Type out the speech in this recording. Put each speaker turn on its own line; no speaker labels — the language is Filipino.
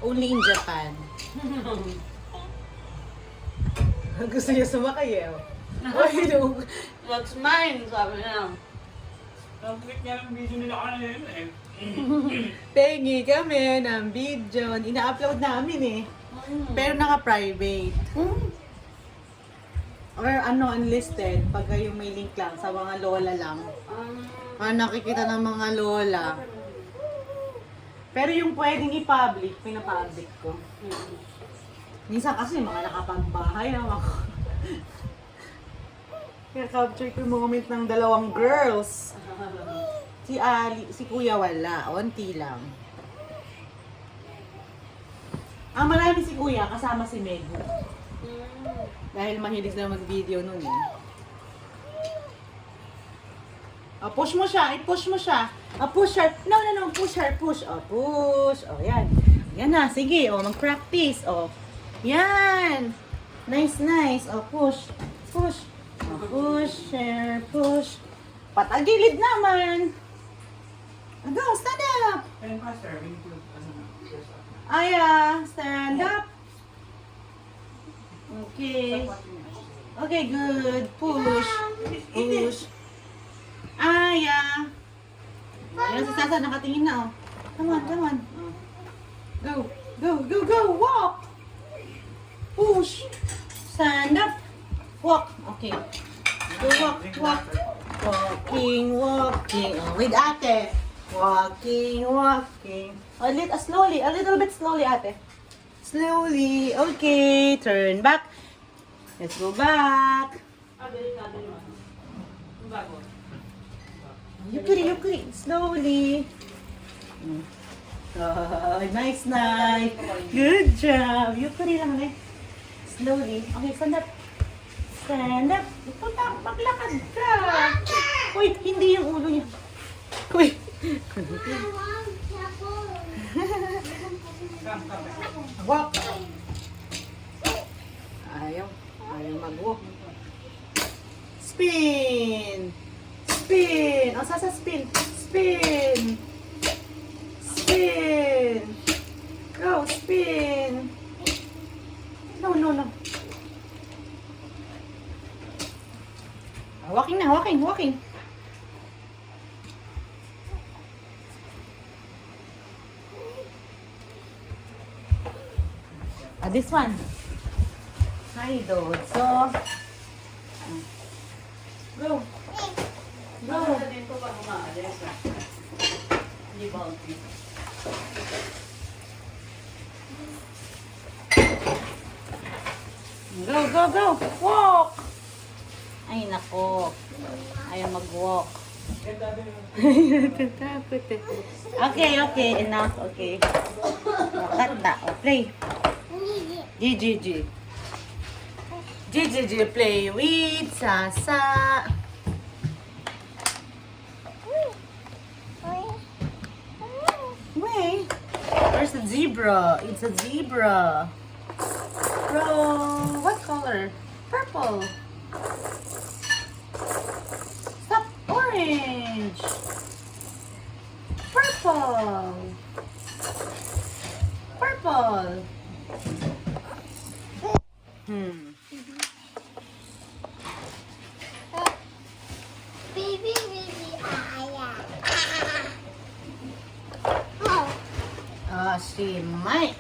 Only in Japan. Gusto niya sumakay eh. Ay, no.
That's mine, sabi niya.
Ang click niya ng video nila kanina eh.
Pengi kami ng video. Ina-upload namin eh. Pero naka-private. Or ano, unlisted. Pag yung may link lang, sa mga lola lang. Nakikita ng mga lola. Pero yung pwedeng i-public, pinapublic ko. Minsan kasi mga nakapagbahay lang ako. Kaya capture ko yung moment ng dalawang girls. Si Ali, si Kuya wala. Onti lang. Ang marami si Kuya, kasama si Megu. Dahil mahilig na mag-video nun eh. Push mo siya. I-push mo siya. Push her. No. Push her. Push. Push. Yan. Yan na. Sige. Mag-practice. Yan. Nice. Push. Push. Push her. Push. Patagilid naman. Go. Stand up.
Ayun pa, sir. We need to,
Stand up. Okay. Okay, good. Push. Push. Aya. Ayan si Sasa, nakatingin na Come on. Go. Walk. Push. Stand up. Walk. Okay. Go walk. Walking. With ate. Walking. A little bit slowly, ate. Slowly. Okay. Turn back. Let's go back. Yukiri. Slowly. Nice. Good job. Yukiri lang eh. Slowly. Okay, stand up. Ito maglakad ka. Uy, hindi yung ulo niya. Uy. Walk. Ayaw mag-walk. Spin. Sasa, spin. Go, spin. No. Walking. This one. Hi, Dodo. Go.
Dito pag umaalis. Hindi ba okay?
Go. Walk. Ay, nako. Ayaw mag-walk. Okay. Enough. Okay. Kanta. Play. Gigi. Play with Sasa. Wait. Where's the zebra? It's a zebra. Bro, what color? Purple. Stop. Orange. Purple.
Baby,
She might.